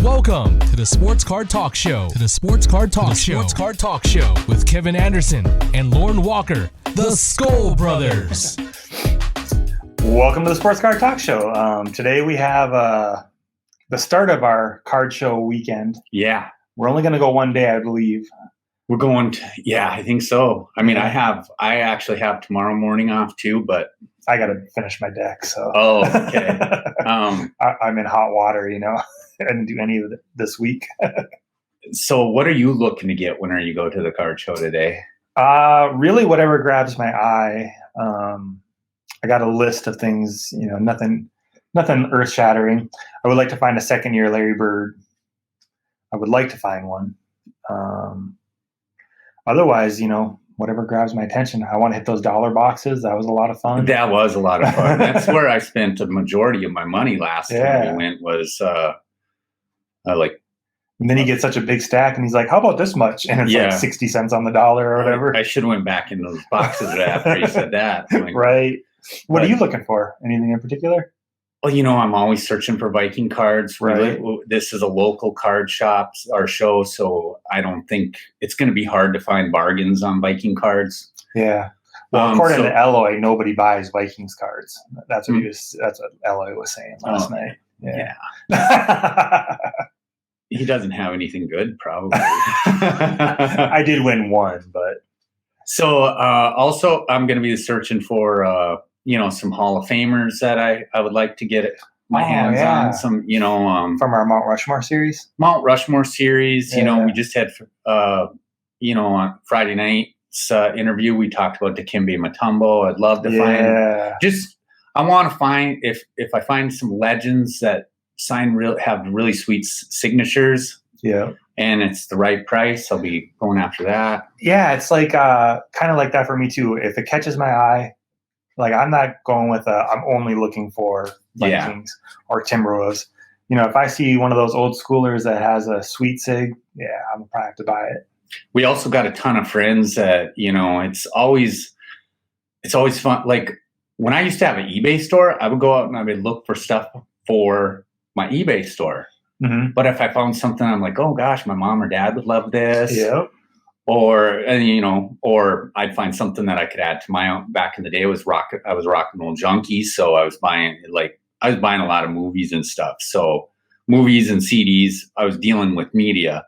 Welcome to the Sports Card Talk Show. Sports Card Talk Show with Kevin Anderson and Lauren Walker, the Skull Brothers. Welcome to the Sports Card Talk Show. Today we have the start of our card show weekend. Yeah. We're only going to go one day, I believe. We're going to, I think so. I mean, I actually have tomorrow morning off too, but I got to finish my deck. So. Oh, okay. I'm in hot water, I didn't do any of it this week. So what are you looking to get whenever you go to the card show today? Really whatever grabs my eye. I got a list of things, nothing earth shattering. I would like to find a second year Larry Bird. I would like to find one. Otherwise, whatever grabs my attention. I want to hit those dollar boxes. That was a lot of fun. That was a lot of fun. That's where I spent the majority of my money last time we went was, and then he gets such a big stack and he's like, how about this much? And it's like 60 cents on the dollar or whatever. I should have went back in those boxes after you said that. Right. What are you looking for? Anything in particular? Well, I'm always searching for Viking cards. Right. This is a local card shop or show, so I don't think it's going to be hard to find bargains on Viking cards. Yeah. Well, according to Eloy, nobody buys Vikings cards. That's what that's what Eloy was saying last night. Yeah. He doesn't have anything good, probably. I did win one, but. So also, I'm going to be searching for, some Hall of Famers that I would like to get my hands on. Some, from our Mount Rushmore series. Mount Rushmore series. We just had, on Friday night's interview, we talked about Dikembe Mutombo. I'd love to find. I want to find if I find some legends that have really sweet signatures. Yeah. And it's the right price, I'll be going after that. Yeah, it's like kind of like that for me too. If it catches my eye, like I'm not going with I'm only looking for Vikings or Timberwolves. If I see one of those old schoolers that has a sweet sig, I'm probably have to buy it. We also got a ton of friends that, it's always fun. Like when I used to have an eBay store, I would go out and I would look for stuff for my eBay store. Mm-hmm. But if I found something, I'm like, oh gosh, my mom or dad would love this. Yep. Or I'd find something that I could add to my own. Back in the day, I was rocking old junkies, so I was buying a lot of movies and stuff. So movies and CDs, I was dealing with media,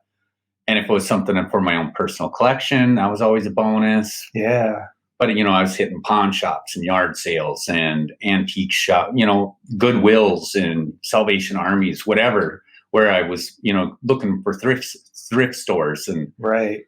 and if it was something for my own personal collection, that was always a bonus. Yeah. But I was hitting pawn shops and yard sales and antique shop, Goodwills and Salvation Armies, whatever, where I was, looking for thrift stores. And right.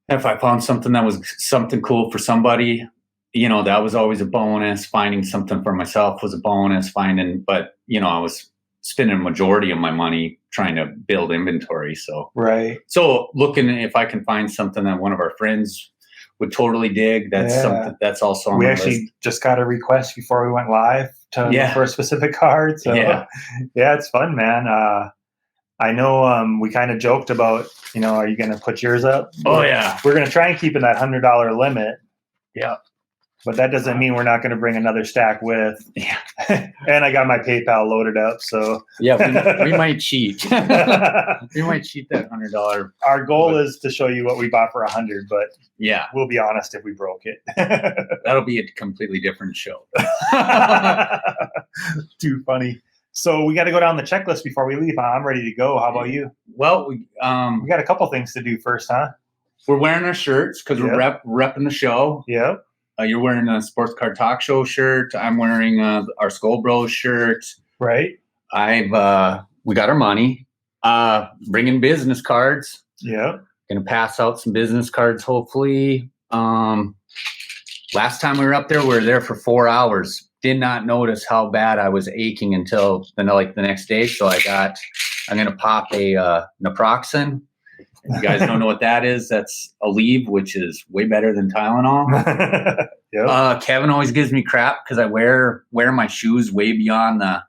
If I found something that was something cool for somebody, that was always a bonus. Finding something for myself was a bonus. But I was spending a majority of my money trying to build inventory. So, right. So looking if I can find something that one of our friends would totally dig. That's something that's also on we the actually list. Just got a request before we went live to look for a specific card. So it's fun, man. I know we kind of joked about, are you going to put yours up? Oh yeah. We're going to try and keep in that $100 limit. Yeah. But that doesn't mean we're not going to bring another stack with. Yeah. And I got my PayPal loaded up, so. Yeah, we might cheat. We might cheat that $100. Our goal is to show you what we bought for $100, but we'll be honest if we broke it. That'll be a completely different show. Too funny. So we got to go down the checklist before we leave. I'm ready to go. How about you? Well, we got a couple things to do first, huh? We're wearing our shirts because we're repping the show. Yep. You're wearing a Sports Card Talk Show shirt. I'm wearing our Skull Bros shirt. Right. We got our money. Bringing business cards. Yeah. Gonna pass out some business cards, hopefully. Last time we were up there, we were there for 4 hours. Did not notice how bad I was aching until the next day. So I'm gonna pop a naproxen. If you guys don't know what that is, that's Aleve, which is way better than Tylenol. Yep. Kevin always gives me crap because I wear my shoes way beyond their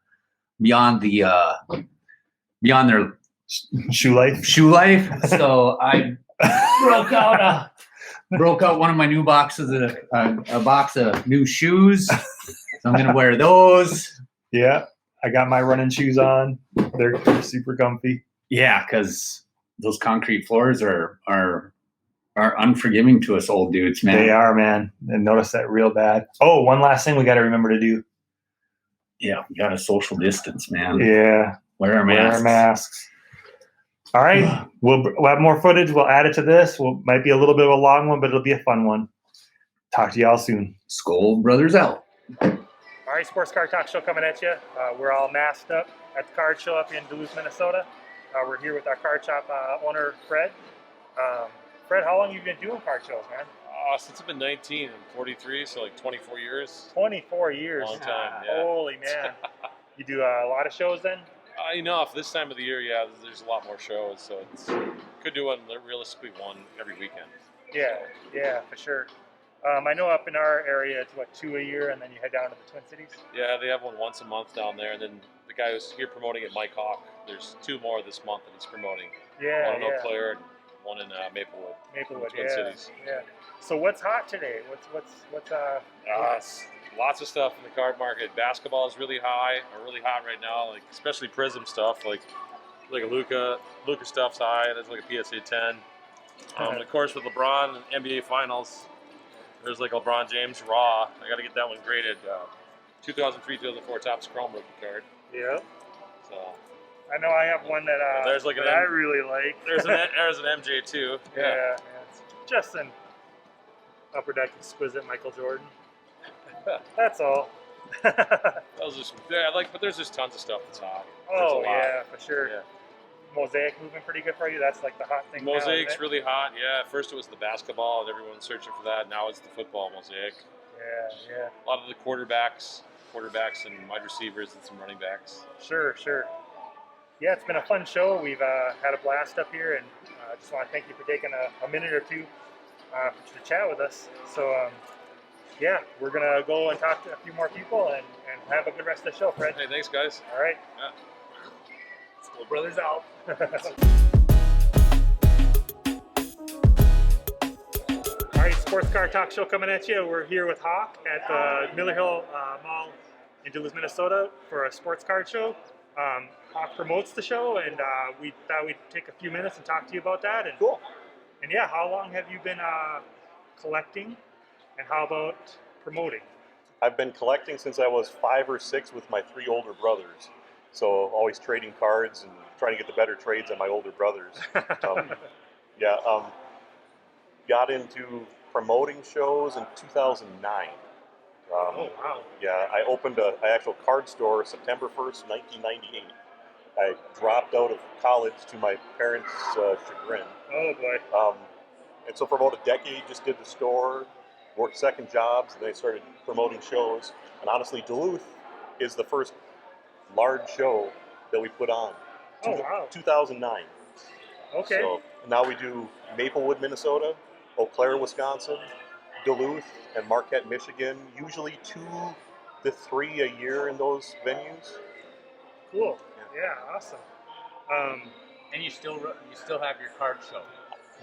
shoe life. So I broke out one of my new boxes, a box of new shoes. So I'm gonna wear those. Yeah, I got my running shoes on. They're super comfy. Yeah, because those concrete floors are unforgiving to us old dudes, man. They are, man. And notice that real bad. Oh, one last thing we got to remember to do. Yeah, we got to social distance, man. Yeah. Wear our masks. Wear our masks. All right. We'll have more footage. We'll add it to this. Might be a little bit of a long one, but it'll be a fun one. Talk to y'all soon. Skull Brothers out. All right, Sports Car Talk Show coming at you. We're all masked up at the card show up in Duluth, Minnesota. We're here with our card shop owner, Fred. Fred, how long have you been doing card shows, man? Since I've been 19 and 43, so like 24 years. 24 years. Long time, yeah. Holy man. You do a lot of shows then? Enough. This time of the year, yeah, there's a lot more shows, so could do realistically one every weekend. Yeah, for sure. I know up in our area, it's 2 a year, and then you head down to the Twin Cities? Yeah, they have one once a month down there, and then the guy who's here promoting it, Mike Hawk, there's 2 more this month that he's promoting. Yeah, one in Eau Claire and one in Maplewood, Twin Cities. Yeah. So what's hot today? Lots of stuff in the card market. Basketball is really hot right now, like especially Prism stuff, like a Luka stuff's high. There's like a PSA 10. Of course, with LeBron and NBA Finals, there's like LeBron James Raw. I got to get that one graded. 2003-2004 Topps Chrome rookie card. Yeah. So I know I have one that there's like I really like. There's an MJ too. Yeah. It's just an upper deck exquisite Michael Jordan. That's all. But there's just tons of stuff that's hot. Oh yeah, for sure. Yeah. Mosaic moving pretty good for you. That's like the hot thing. Mosaic's really hot. Yeah. At first it was the basketball, and everyone's searching for that. Now it's the football Mosaic. Yeah. A lot of the quarterbacks and wide receivers and some running backs. Sure. Yeah, it's been a fun show. We've had a blast up here, and I just want to thank you for taking a minute or two to chat with us. So, we're going to go and talk to a few more people and have a good rest of the show, Fred. Hey, thanks, guys. All right. Yeah. School Brothers out. All right, Sports Car Talk Show coming at you. We're here with Hawk at the Miller Hill Mall in Duluth, Minnesota for a sports card show. Hawk promotes the show, and we thought we'd take a few minutes and talk to you about that. And, cool. And yeah, how long have you been collecting, and how about promoting? I've been collecting since I was 5 or 6 with my 3 older brothers. So always trading cards and trying to get the better trades on my older brothers. Got into promoting shows in 2009. Oh, wow. Yeah, I opened an actual card store September 1st, 1998. I dropped out of college to my parents' chagrin. Oh, boy. And so for about a decade, just did the store, worked second jobs, and then I started promoting shows. And honestly, Duluth is the first large show that we put on. Oh, wow. 2009. Okay. So now we do Maplewood, Minnesota, Eau Claire, Wisconsin, Duluth, and Marquette, Michigan. Usually 2 to 3 a year in those venues. Cool. Yeah, awesome. And you still have your card show.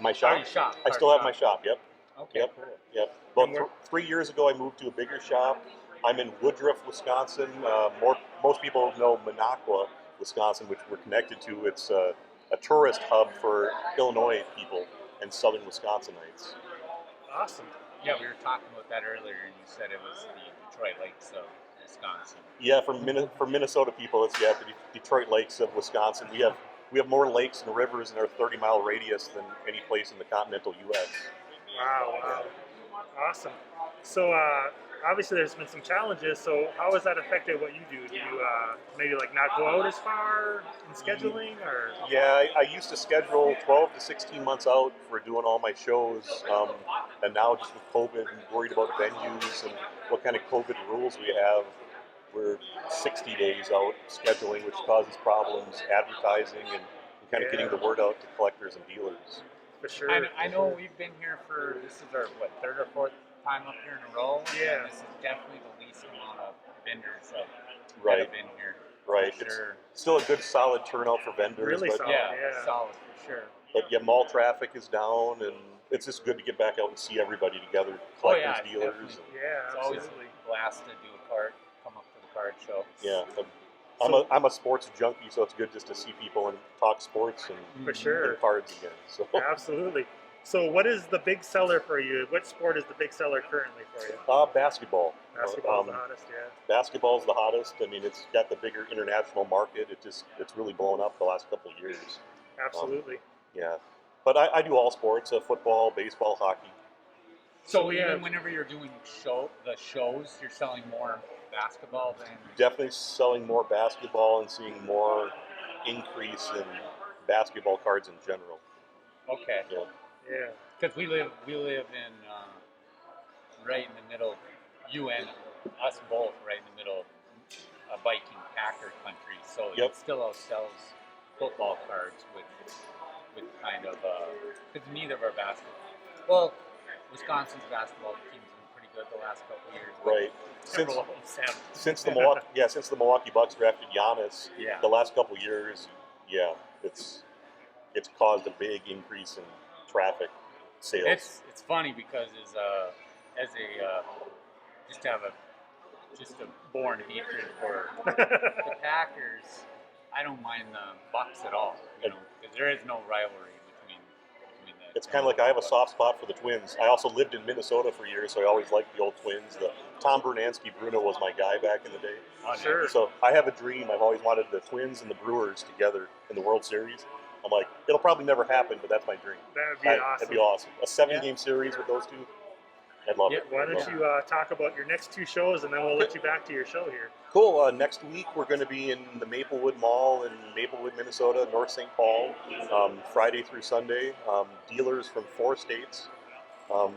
My shop. Oh, your shop. I still have my shop. Yep. Okay. Yep. Cool. Yep. About 3 years ago, I moved to a bigger shop. I'm in Woodruff, Wisconsin. Most people know Minocqua, Wisconsin, which we're connected to. It's a tourist hub for Illinois people and southern Wisconsinites. Awesome. Yeah, we were talking about that earlier, and you said it was the Detroit Lakes of Wisconsin. Yeah, for Minnesota people, it's the Detroit Lakes of Wisconsin. We have more lakes and rivers in our 30-mile radius than any place in the continental U.S. Wow. Awesome. So obviously there's been some challenges. So how has that affected what you do? Do you maybe not go out as far in scheduling, or? Yeah, I used to schedule 12 to 16 months out for doing all my shows, and now just with COVID, I'm worried about venues and what kind of COVID rules we have. We're 60 days out scheduling, which causes problems advertising and kind of getting the word out to collectors and dealers. For sure. I know we've been here this is our, 3rd or 4th time up here in a row? Yeah. And this is definitely the least amount of vendors that Right. have been here. Right. For sure. It's still a good, solid turnout for vendors. Really but, solid. Yeah, solid for sure. But yeah, mall traffic is down, and it's just good to get back out and see everybody together, collectors, it's dealers. definitely- Yeah, It's always absolutely. a blast to do a card, come up to the card show. Yeah, I'm a sports junkie, so it's good just to see people and talk sports and, For sure. and cards again. So Absolutely. So what is the big seller for you? What sport is the big seller currently for you? basketball. Basketball is the hottest, yeah. Basketball's the hottest. I mean, it's got the bigger international market. It's really blown up the last couple of years. Absolutely. Yeah, but I do all sports: football, baseball, hockey. So even whenever you're doing the shows, you're selling more basketball than Definitely selling more basketball and seeing more increase in basketball cards in general. okay. Yeah. Yeah. Because we live in right in the middle. You and us both right in the middle of a Viking Packer country. So Yep. it still outsells football cards with kind of because neither of our basketball. Well, Wisconsin's basketball team's been pretty good the last couple of years. Right. Since the Milwaukee Bucks drafted Giannis, Yeah. the last couple of years, it's caused a big increase in traffic sales. It's funny because as a just have a born hatred for the Packers. I don't mind the Bucks at all, because there is no rivalry between the. It's kind of like I have a soft spot for the Twins. I also lived in Minnesota for years, so I always liked the old Twins. The Tom Bernansky Bruno was my guy back in the day. Sure. So I have a dream. I've always wanted the Twins and the Brewers together in the World Series. I'm like, it'll probably never happen, but that's my dream. That would be awesome. That'd be awesome. A 7-game series with those two. I'd love it. Why don't you talk about your next two shows, and then we'll let you back to your show here. Cool. Next week we're going to be in the Maplewood Mall in Maplewood, Minnesota, North St. Paul, Friday through Sunday. Dealers from 4 states. So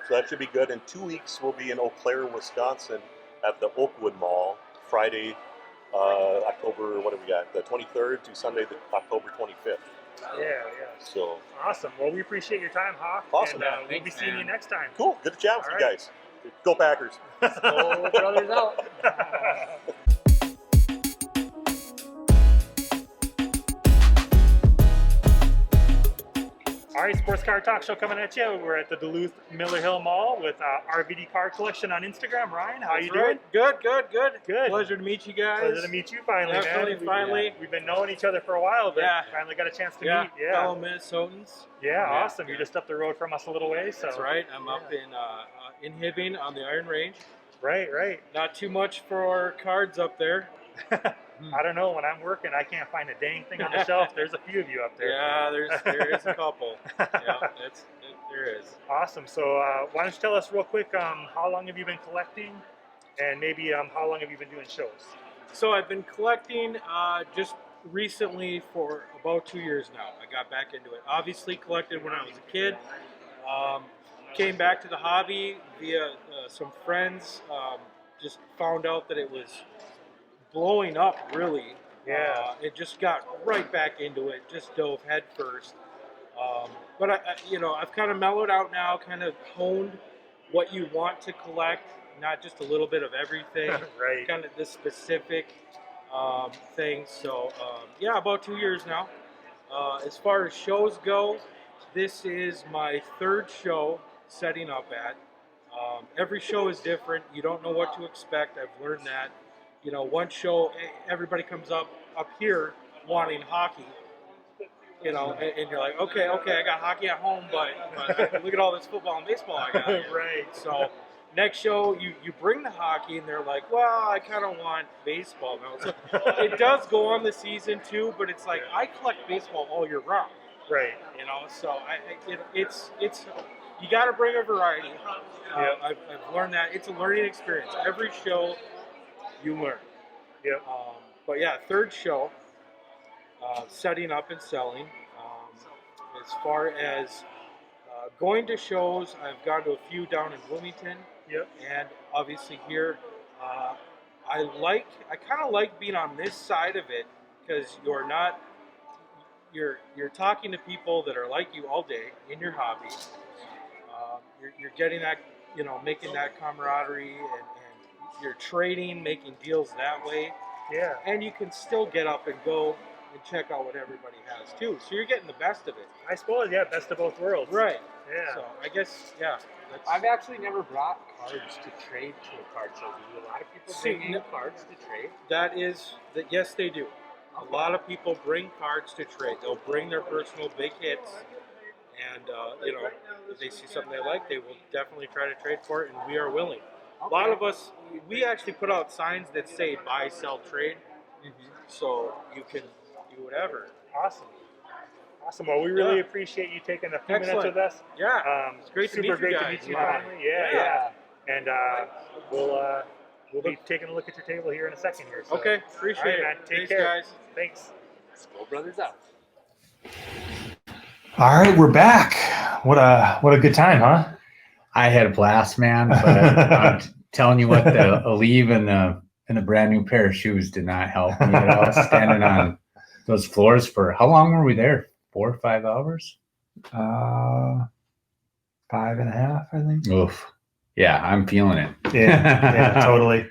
that should be good. In 2 weeks we'll be in Eau Claire, Wisconsin at the Oakwood Mall, Friday, October, what have we got? The 23rd to Sunday, October 25th. Yeah. So Awesome. Well, we appreciate your time, Hawk. Awesome. And we'll Thanks, be seeing you man. next time. cool. Good to chat with All you right. guys. Go Packers. Oh, brothers out. All right, Sports Car Talk Show coming at you. We're at the Duluth Miller Hill Mall with RVD Car Collection on Instagram. Ryan, how you doing? Good. Good. Pleasure to meet you guys. Pleasure to meet you finally, Definitely, man. finally. We've been knowing each other for a while, but Yeah. finally got a chance to Yeah, meet. Yeah. fellow Minnesotans. Yeah, awesome. You're just up the road from us a little ways. So. That's right. I'm up in Hibbing on the Iron Range. Right. Not too much for cards up there. I don't know. When I'm working, I can't find a dang thing on the shelf. There's a few of you up there. Yeah, there is a couple. Yeah, there is. Awesome. So why don't you tell us real quick, how long have you been collecting, and maybe how long have you been doing shows? So I've been collecting just recently for about 2 years now. I got back into it. Obviously collected when I was a kid. Came back to the hobby via some friends. Just found out that it was blowing up, really. Yeah. It just got right back into it. Just dove head first. But I've kind of mellowed out now. Kind of honed what you want to collect, not just a little bit of everything. Right. Kind of the specific things. So about 2 years now. As far as shows go, this is my 3rd show setting up at. Every show is different. You don't know what to expect. I've learned that. One show, everybody comes up here wanting hockey. And you're like, okay, I got hockey at home, but look at all this football and baseball I got here. Right. So next show, you bring the hockey, and they're like, well, I kind of want baseball now. So it does go on the season too, but it's like I collect baseball all year round. Right. So it's you got to bring a variety. Yep. I've learned that it's a learning experience. Every show you learn. Yep. But yeah, 3rd show, setting up and selling. As far as going to shows, I've gone to a few down in Bloomington. Yep. And obviously here, I kind of like being on this side of it because you're talking to people that are like you all day in your hobby. You're getting that, making that camaraderie and you're trading, making deals that way. Yeah. And you can still get up and go and check out what everybody has too. So you're getting the best of it. I suppose, yeah, best of both worlds. Right. Yeah. So I guess, yeah. I've actually never brought cards to trade to a card show. Do a lot of people bring in cards to trade? Yes, they do. Okay. A lot of people bring cards to trade. They'll bring their personal big hits, and if they see something they like, they will definitely try to trade for it, and we are willing. Okay. A lot of us, we actually put out signs that say buy, sell, trade, so you can do whatever. Awesome. Well, we really appreciate you taking a few minutes with us. Yeah. It's great to meet you guys. To meet you finally. Yeah. And we'll be taking a look at your table here in a second here. So. Okay. Appreciate it. Man. Take Thanks, care. guys. Thanks. Skull Brothers out. All right, we're back. What a good time, huh? I had a blast, man. But I'm telling you what, the Aleve and the brand new pair of shoes did not help me at all. Standing on those floors for how long were we there? 4 or 5 hours? 5.5, I think. Oof. Yeah, I'm feeling it. Yeah, totally.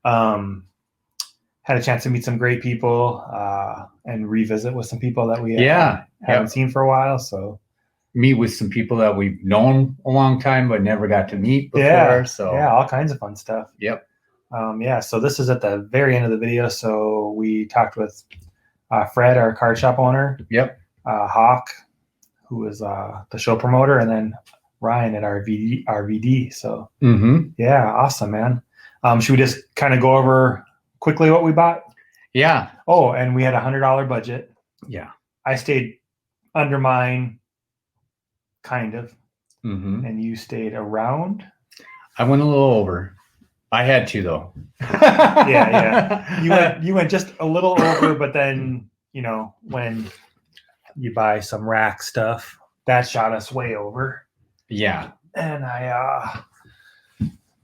Had a chance to meet some great people and revisit with some people that we haven't seen for a while. So meet with some people that we've known a long time but never got to meet before. Yeah, all kinds of fun stuff. Yep. So this is at the very end of the video. So we talked with Fred, our card shop owner. Yep. Hawk, who is the show promoter, and then Ryan at RVD. So yeah, awesome, man. Should we just kind of go over quickly what we bought? Yeah. Oh, and we had $100 budget. Yeah. I stayed under mine, kind of, and you stayed around. I went a little over. I had to though. Yeah. You went just a little over, but then when you buy some rack stuff, that shot us way over. Yeah. And I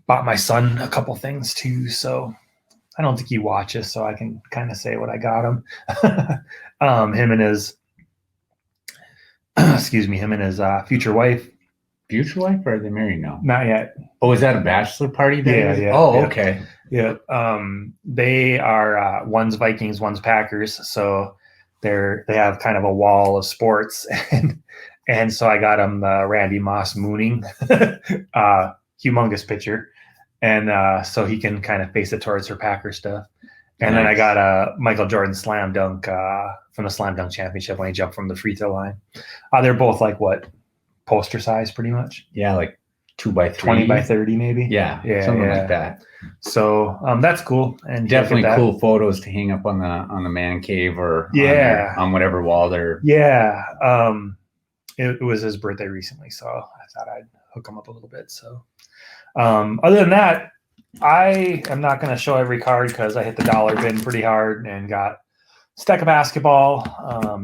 bought my son a couple things too, so I don't think he watches, so I can kind of say what I got him. Him and his future wife. Future wife, or are they married now? Not yet. Oh, is that a bachelor party? Yeah. Oh, okay. Yeah. They are one's Vikings, one's Packers, so they have kind of a wall of sports, and so I got him Randy Moss mooning, humongous picture, and so he can kind of face it towards her Packer stuff. And then I got a Michael Jordan slam dunk from the slam dunk championship when he jumped from the free throw line. They're both like poster size, pretty much. Yeah, like 2x3, 20x30 maybe. Yeah, something like that. So that's cool, and definitely cool photos to hang up on the man cave or on whatever wall they're. Yeah, it was his birthday recently, so I thought I'd hook him up a little bit. So other than that, I am not going to show every card because I hit the dollar bin pretty hard and got a stack of basketball,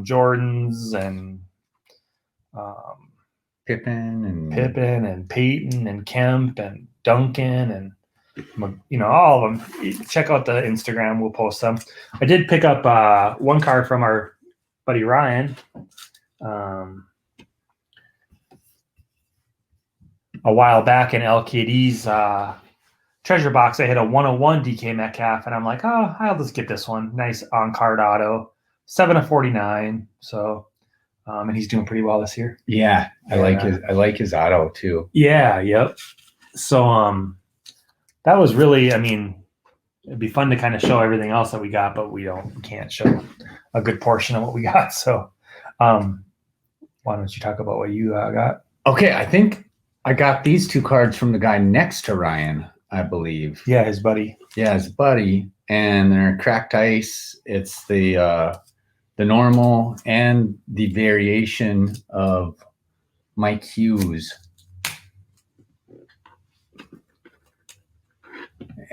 Jordans, and Pippen and Peyton and Kemp and Duncan and all of them. Check out the Instagram. We'll post them. I did pick up one card from our buddy Ryan. A while back in LKD's treasure box, I hit a 101 DK Metcalf, and I'm like, I'll just get this one. Nice on-card auto, 7/49. So, and he's doing pretty well this year. Yeah, I like his auto too. Yeah, yep. So, that was really, it'd be fun to kind of show everything else that we got, but we can't show a good portion of what we got. So, why don't you talk about what you got? Okay, I think I got these 2 cards from the guy next to Ryan, I believe. Yeah, his buddy. And they're cracked ice. It's the normal and the variation of Mike Hughes.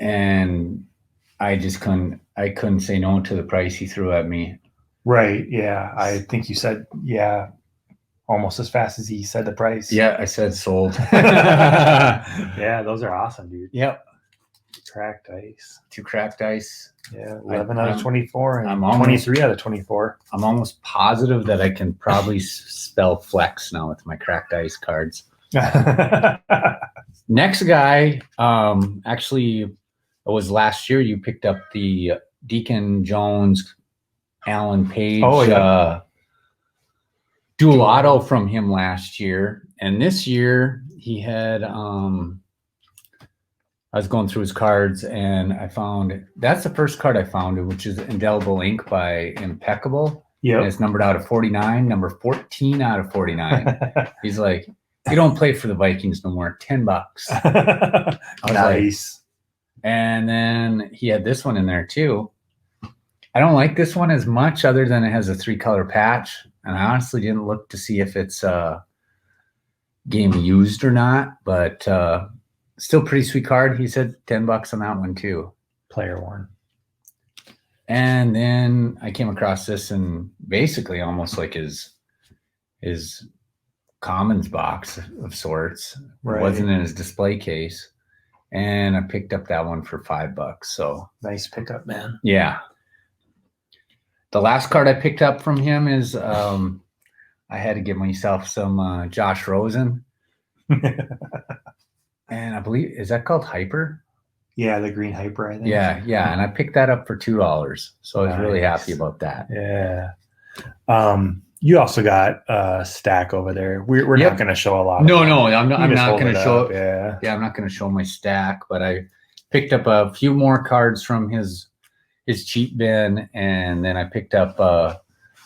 And I just couldn't say no to the price he threw at me. Right. Yeah. I think you said, almost as fast as he said the price. Yeah, I said sold. Yeah, those are awesome, dude. Yep. Cracked ice. 2 cracked ice. Yeah, 11 out of 24 and I'm 23 out of 24. I'm almost positive that I can probably spell flex now with my cracked ice cards. Next guy, actually, it was last year you picked up the Deacon Jones Alan Page dual auto from him last year. And this year he had, I was going through his cards and I found, that's the first card I found, which is Indelible Ink by Impeccable. Yeah. And it's numbered out of 49, number 14 out of 49. He's like, you don't play for the Vikings no more, $10. I was Nice. like, and then he had this one in there too. I don't like this one as much other than it has a 3-color patch. And I honestly didn't look to see if it's game used or not, but still pretty sweet card. He said $10 on that one too. Player worn. And then I came across this and basically almost like his commons box of sorts. Right. It wasn't in his display case. And I picked up that one for $5. So nice pickup, man. yeah. The last card I picked up from him is I had to give myself some Josh Rosen. And I believe, is that called Hyper? Yeah, the green Hyper, I think. Yeah. And I picked that up for $2. So I was really happy about that. Yeah. You also got a stack over there. We're not going to show a lot. No, I'm not going to show it. Yeah. Yeah, I'm not going to show my stack, but I picked up a few more cards from his cheap bin, and then I picked up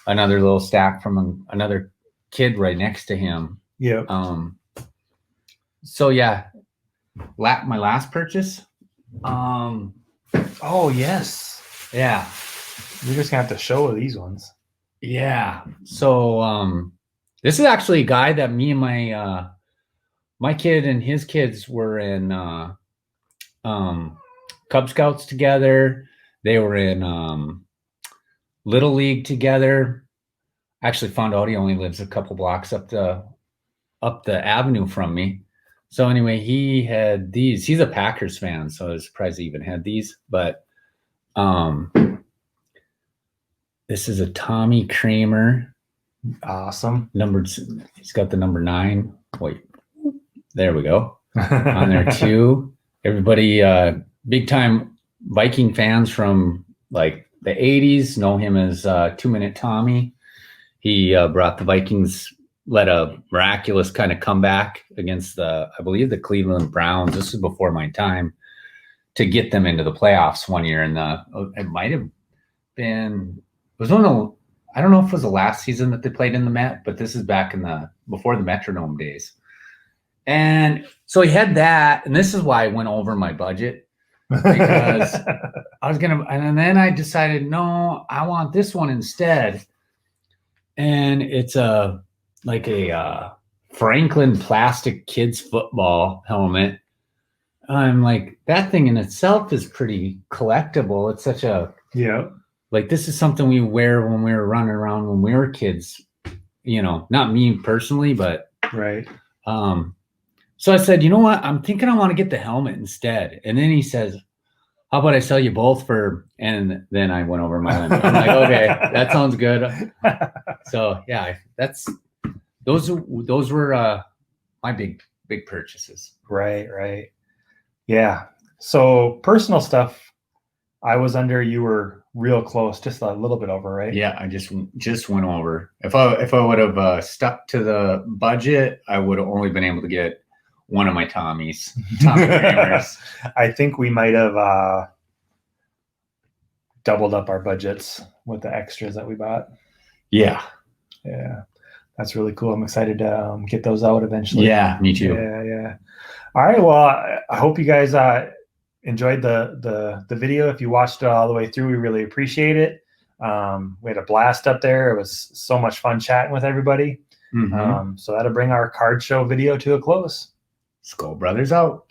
another little stack from another kid right next to him. Yeah. So yeah, my last purchase. Oh yes. Yeah. You're just gonna have to show these ones. Yeah. So this is actually a guy that me and my kid and his kids were in Cub Scouts together. They were in Little League together. I actually found out he only lives a couple blocks up the avenue from me. So anyway, he had these. He's a Packers fan, so I was surprised he even had these. But this is a Tommy Kramer. Awesome. Numbered. He's got the number 9. Wait, there we go. On there too. Everybody, big time Viking fans from like the 80s know him as 2-Minute Tommy. He brought the Vikings, led a miraculous kind of comeback against I believe the Cleveland Browns. This is before my time, to get them into the playoffs one year. And it might have been, it was I don't know if it was the last season that they played in the Met, but this is back before the Metronome days. And so he had that, and this is why I went over my budget. Because I was and then I decided, no, I want this one instead. And it's a Franklin plastic kids football helmet. I'm like, that thing in itself is pretty collectible. It's such a, like, this is something we wear when we were running around when we were kids, not me personally, but right. So I said, you know what? I'm thinking I want to get the helmet instead. And then he says, how about I sell you both for, and then I went over my limit. I'm like, okay, that sounds good. So yeah, those were my big purchases. Right. Yeah. So personal stuff, I was under, you were real close, just a little bit over, right? Yeah, I just went over. If I would have stuck to the budget, I would have only been able to get one of my Tommy Kramers. I think we might have doubled up our budgets with the extras that we bought. Yeah. That's really cool. I'm excited to get those out eventually. Yeah, me too. Yeah. All right. Well, I hope you guys enjoyed the video. If you watched it all the way through, we really appreciate it. We had a blast up there. It was so much fun chatting with everybody. Mm-hmm. So that'll bring our card show video to a close. Skull Brothers out.